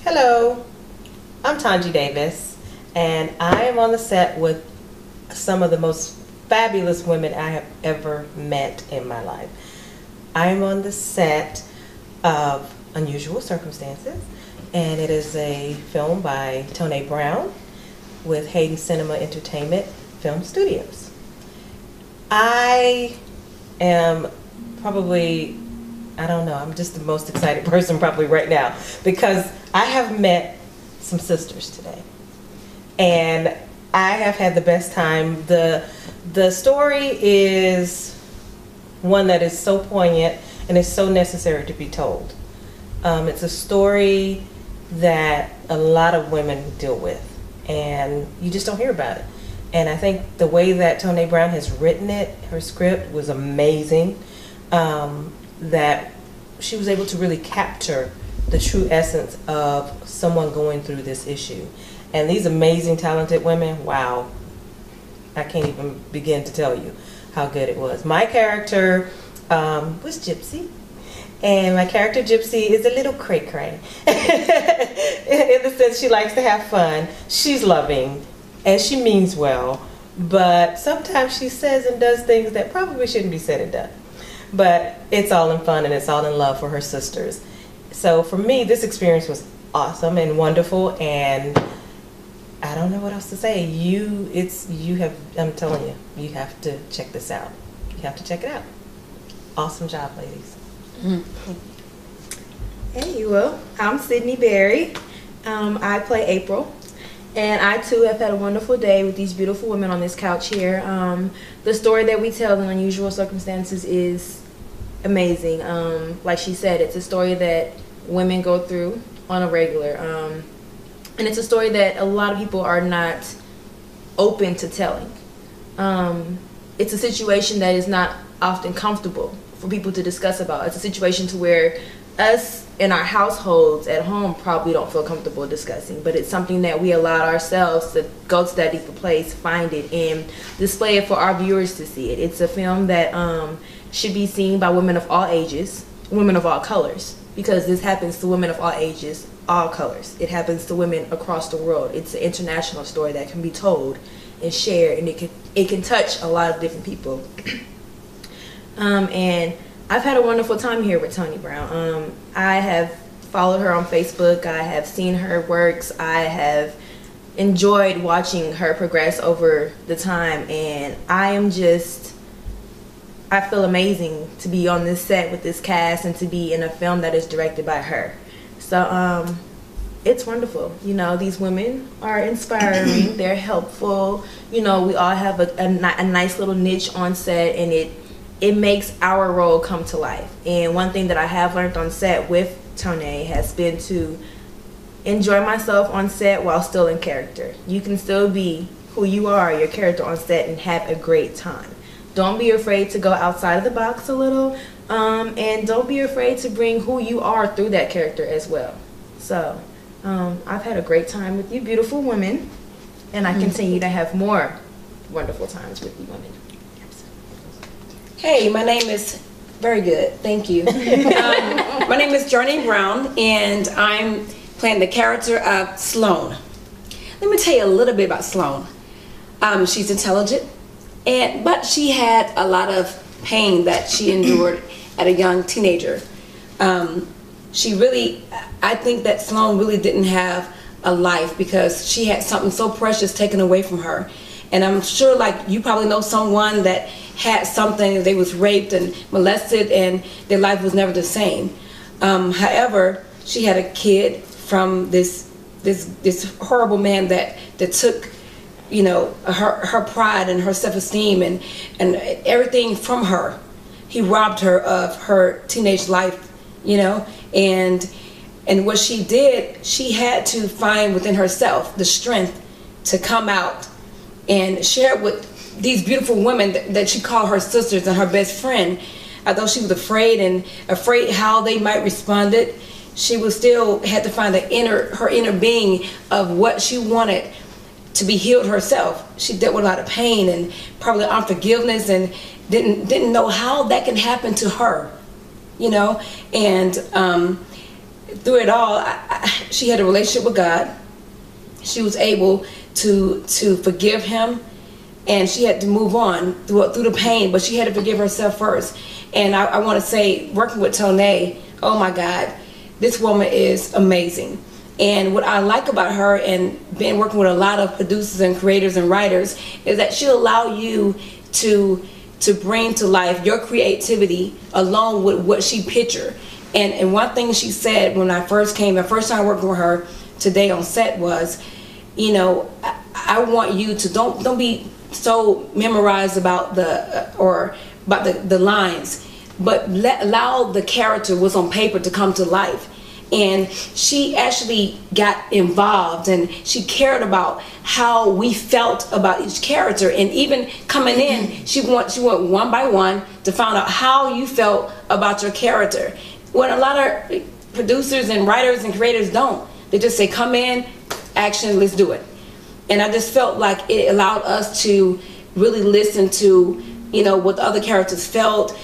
Hello, I'm Tanji Davis, and I am on the set with some of the most fabulous women I have ever met in my life. I am on the set of Unusual Circumstances, and it is a film by Tone Brown with Hayden Cinema Entertainment Film Studios. I am probably, I don't know, I'm just the most excited person probably right now because I have met some sisters today and I have had the best time. The story is one that is so poignant and is so necessary to be told. It's a story that a lot of women deal with and you just don't hear about it. And I think the way that Tone Brown has written it, her script was amazing. That she was able to really capture the true essence of someone going through this issue. And these amazing, talented women, wow, I can't even begin to tell you how good it was. My character was Gypsy. And my character Gypsy is a little cray-cray. In the sense she likes to have fun. She's loving and she means well. But sometimes she says and does things that probably shouldn't be said and done. But it's all in fun and it's all in love for her sisters. So for me, this experience was awesome and wonderful, and I don't know what else to say. I'm telling you, you have to check this out. You have to check it out. Awesome job, ladies. Hey, well, I'm Sydney Berry. I play April. And I too have had a wonderful day with these beautiful women on this couch here. The story that we tell in Unusual Circumstances is amazing. Like she said, it's a story that women go through on a regular. And it's a story that a lot of people are not open to telling. It's a situation that is not often comfortable for people to discuss about. It's a situation to where us in our households at home probably don't feel comfortable discussing, but it's something that we allow ourselves to go to that deeper place, find it, and display it for our viewers to see it. It's a film that should be seen by women of all ages, women of all colors, because this happens to women of all ages, all colors. It happens to women across the world. It's an international story that can be told and shared, and it can touch a lot of different people. And I've had a wonderful time here with Tone Brown. I have followed her on Facebook. I have seen her works. I have enjoyed watching her progress over the time, and I feel amazing to be on this set with this cast and to be in a film that is directed by her. So it's wonderful. You know, these women are inspiring. They're helpful. You know, we all have a nice little niche on set, and it makes our role come to life. And one thing that I have learned on set with Tone has been to enjoy myself on set while still in character. You can still be who you are, your character on set, and have a great time. Don't be afraid to go outside of the box a little, and don't be afraid to bring who you are through that character as well. So I've had a great time with you beautiful women, and I continue to have more wonderful times with you women. Hey, my name is, very good, thank you. My name is Journey Brown, and I'm playing the character of Sloan. Let me tell you a little bit about Sloan. She's intelligent, but she had a lot of pain that she endured at a young teenager. I think that Sloan really didn't have a life because she had something so precious taken away from her. And I'm sure, like, you probably know someone that had something, they was raped and molested and their life was never the same. However, she had a kid from this horrible man that took, you know, her pride and her self-esteem and everything from her. He robbed her of her teenage life, you know, and what she did, she had to find within herself the strength to come out and share it with these beautiful women that she called her sisters and her best friend. Although she was afraid how they might respond it, she was still had to find her inner being of what she wanted to be healed herself. She dealt with a lot of pain and probably unforgiveness and didn't know how that can happen to her, you know. And through it all, she had a relationship with God. She was able to forgive him, and she had to move on through the pain, but she had to forgive herself first. And I want to say, working with Toné, oh my God, this woman is amazing. And what I like about her, and been working with a lot of producers and creators and writers, is that she'll allow you to bring to life your creativity along with what she pictured. And one thing she said when I first came, the first time working with her today on set was, you know, I want you to don't be so memorized about the lines, but allow the character what's on paper to come to life. And she actually got involved, and she cared about how we felt about each character. And even coming in, she went one by one to find out how you felt about your character. When a lot of producers and writers and creators don't, they just say, come in, action, let's do it. And I just felt like it allowed us to really listen to, you know, what the other characters felt,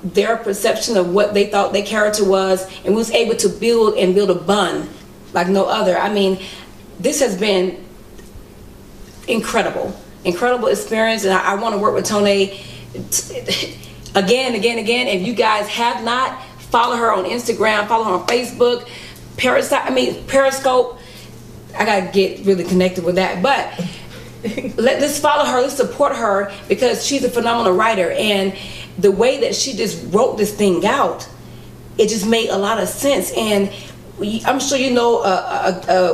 their perception of what they thought their character was, and we was able to build a bond like no other. I mean, this has been incredible experience, and I want to work with Toné again. If you guys have not, follow her on Instagram, follow her on Facebook, Periscope. I gotta get really connected with that, but let's follow her, let's support her, because she's a phenomenal writer, and the way that she just wrote this thing out, it just made a lot of sense. And I'm sure you know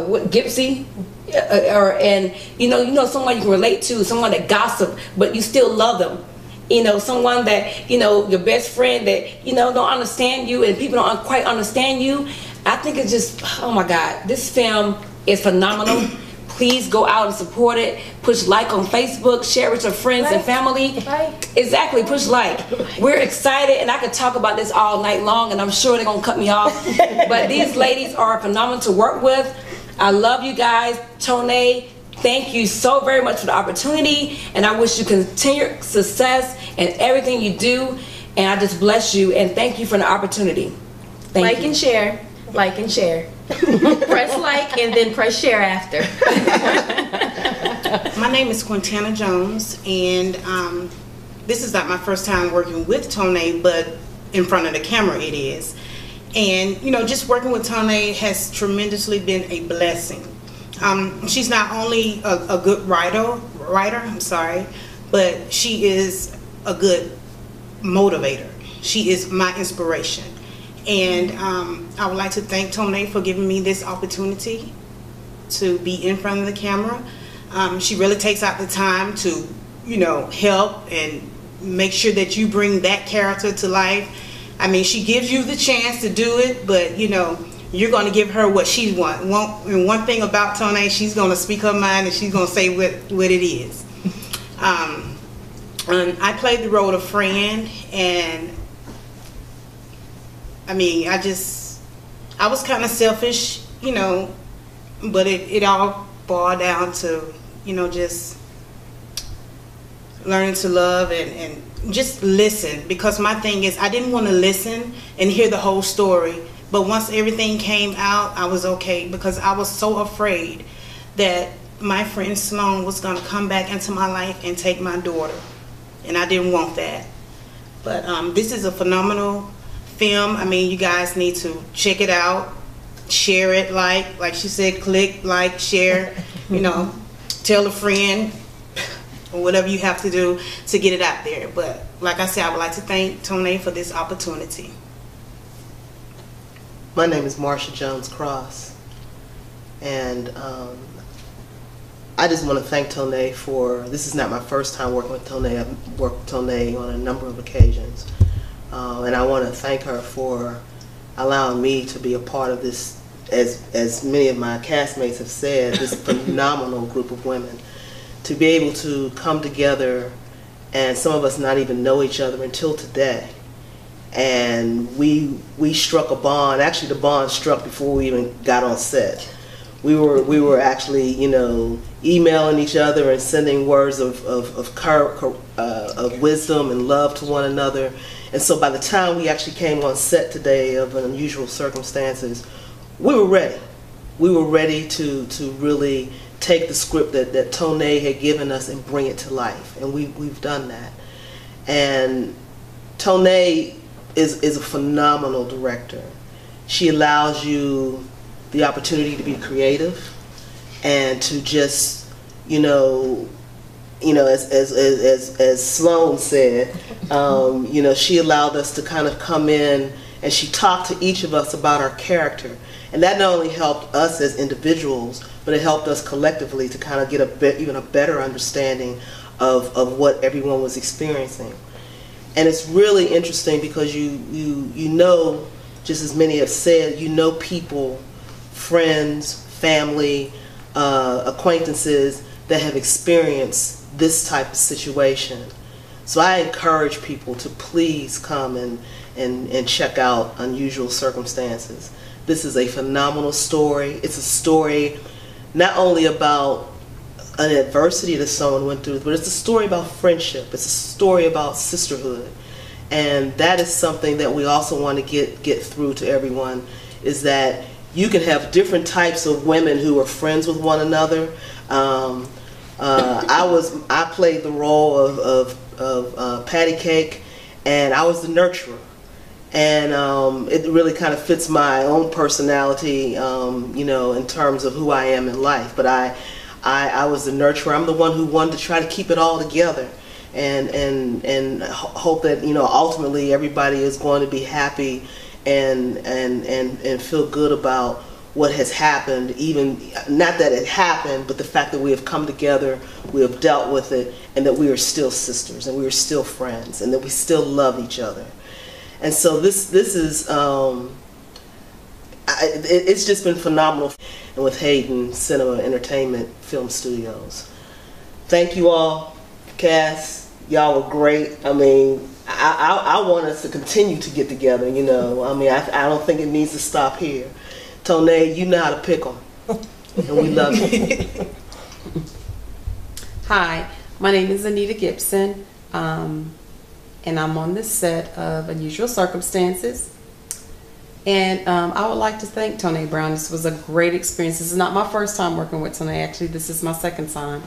what Gypsy, and you know someone you can relate to, someone that gossip, but you still love them. You know, someone that, you know, your best friend that, you know, don't understand you, and people don't quite understand you. I think it's just, oh my God, this film is phenomenal. Please go out and support it. Push like on Facebook, share with your friends and family. Exactly, push like. We're excited, and I could talk about this all night long, and I'm sure they're gonna cut me off. But these ladies are phenomenal to work with. I love you guys. Toné, thank you so very much for the opportunity, and I wish you continued success in everything you do, and I just bless you, and thank you for the opportunity. Thank you. And share. Like and share. Press like and then press share after. My name is Quintana Jones, and this is not my first time working with Toné, but in front of the camera it is. And you know, just working with Toné has tremendously been a blessing. She's not only a good writer, but she is a good motivator. She is my inspiration. And I would like to thank Toné for giving me this opportunity to be in front of the camera. She really takes out the time to, you know, help and make sure that you bring that character to life. I mean, she gives you the chance to do it, but you know, you're going to give her what she wants. And one thing about Toné, she's going to speak her mind, and she's going to say what it is. And I played the role of Fran, and I mean, I was kind of selfish, you know, but it all boiled down to, you know, just learning to love and just listen. Because my thing is, I didn't want to listen and hear the whole story, but once everything came out, I was okay, because I was so afraid that my friend Sloan was going to come back into my life and take my daughter, and I didn't want that. But this is a phenomenal film. I mean, you guys need to check it out, share it, like she said, click, like, share, you know, tell a friend, or whatever you have to do to get it out there. But like I said, I would like to thank Toné for this opportunity. My name is Marsha Jones Cross, and I just want to thank Toné for, this is not my first time working with Toné. I've worked with Toné on a number of occasions. And I want to thank her for allowing me to be a part of this, as many of my castmates have said, this phenomenal group of women. To be able to come together, and some of us not even know each other until today. And we struck a bond. Actually, the bond struck before we even got on set. We were actually, you know, emailing each other and sending words of wisdom and love to one another. And so by the time we actually came on set today of Unusual Circumstances, we were ready. We were ready to really take the script that Toné had given us and bring it to life. And we've done that. And Toné is a phenomenal director. She allows you the opportunity to be creative and to just, as Sloan said, she allowed us to kind of come in and she talked to each of us about our character. And that not only helped us as individuals, but it helped us collectively to kind of get even a better understanding of what everyone was experiencing. And it's really interesting because you know, just as many have said, you know people, friends, family, acquaintances that have experienced this type of situation. So I encourage people to please come and check out Unusual Circumstances. This is a phenomenal story. It's a story not only about an adversity that someone went through, but it's a story about friendship. It's a story about sisterhood. And that is something that we also want to get through to everyone, is that you can have different types of women who are friends with one another. I played the role of Patty Cake, and I was the nurturer. And it really kind of fits my own personality, in terms of who I am in life. But I was the nurturer. I'm the one who wanted to try to keep it all together, and hope that ultimately everybody is going to be happy and feel good about what has happened. Even not that it happened, but the fact that we have come together, we have dealt with it, and that we are still sisters and we are still friends, and that we still love each other. And so this is it's just been phenomenal. And with Hayden Cinema Entertainment Film Studios, thank you all, cast. Y'all were great. I mean, I want us to continue to get together. I don't think it needs to stop here. Toné, you know how to pick them, and we love you. Hi, my name is Anita Gibson. And I'm on the set of Unusual Circumstances. And I would like to thank Toné Brown. This was a great experience. This is not my first time working with Toné. Actually, this is my second time.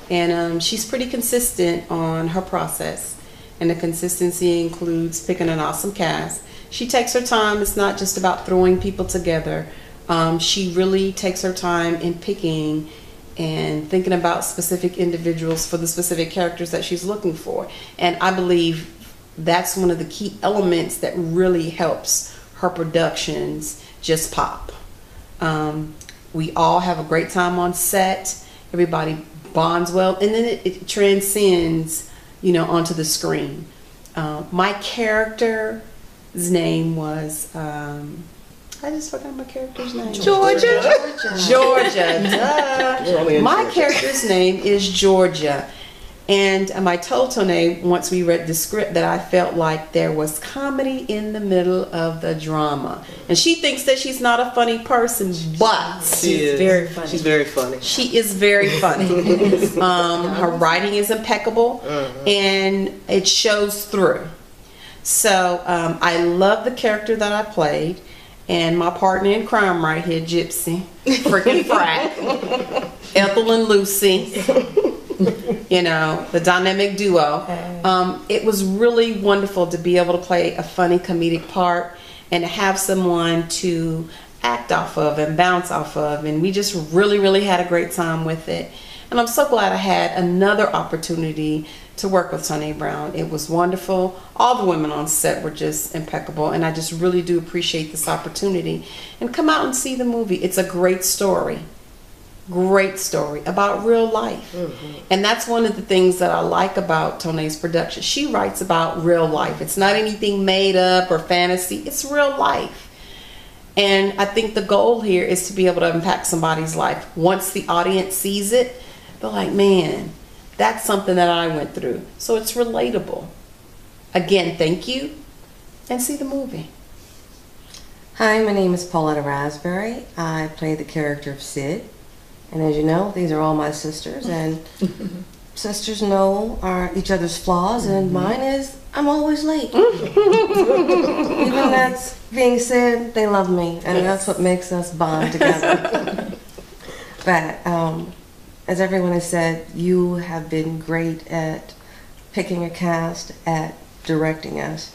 And she's pretty consistent on her process. And the consistency includes picking an awesome cast. She takes her time. It's not just about throwing people together. She really takes her time in picking and thinking about specific individuals for the specific characters that she's looking for. And I believe that's one of the key elements that really helps her productions just pop. We all have a great time on set. Everybody bonds well, and then it transcends, onto the screen. My character's name was, I just forgot my character's name. Georgia. Duh. My character's name is Georgia. And I told Toné once we read the script that I felt like there was comedy in the middle of the drama. And she thinks that she's not a funny person, but she's very funny. She's very funny. She is very funny. Her writing is impeccable, and it shows through. So I love the character that I played. And my partner in crime right here, Gypsy, freaking Frack, Ethel and Lucy, the dynamic duo. It was really wonderful to be able to play a funny comedic part and to have someone to act off of and bounce off of. And we just really, really had a great time with it. And I'm so glad I had another opportunity to work with Toné Brown. It was wonderful. All the women on set were just impeccable, and I just really do appreciate this opportunity. And come out and see the movie. It's a great story about real life. And that's one of the things that I like about Toné's production. She writes about real life. It's not anything made up or fantasy. It's real life. And I think the goal here is to be able to impact somebody's life. Once the audience sees it, they're like, man, that's something that I went through. So it's relatable. Again, thank you, and see the movie. Hi, my name is Pauletta Raspberry. I play the character of Sid. And as you know, these are all my sisters, and sisters know each other's flaws, and mine is I'm always late. Even that's being said, they love me, and that's what makes us bond together. But as everyone has said, you have been great at picking a cast, at directing us.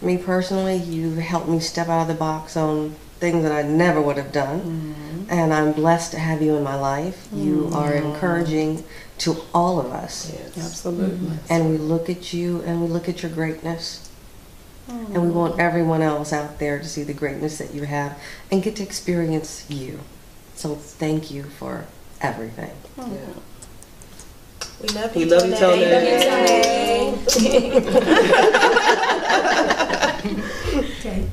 Me personally, you've helped me step out of the box on things that I never would have done, and I'm blessed to have you in my life. You are encouraging to all of us. Yes. Absolutely. And we look at you and we look at your greatness. And we want everyone else out there to see the greatness that you have and get to experience you. So thank you for everything. Yeah. We love We you, love you, Tone. Tone. Okay.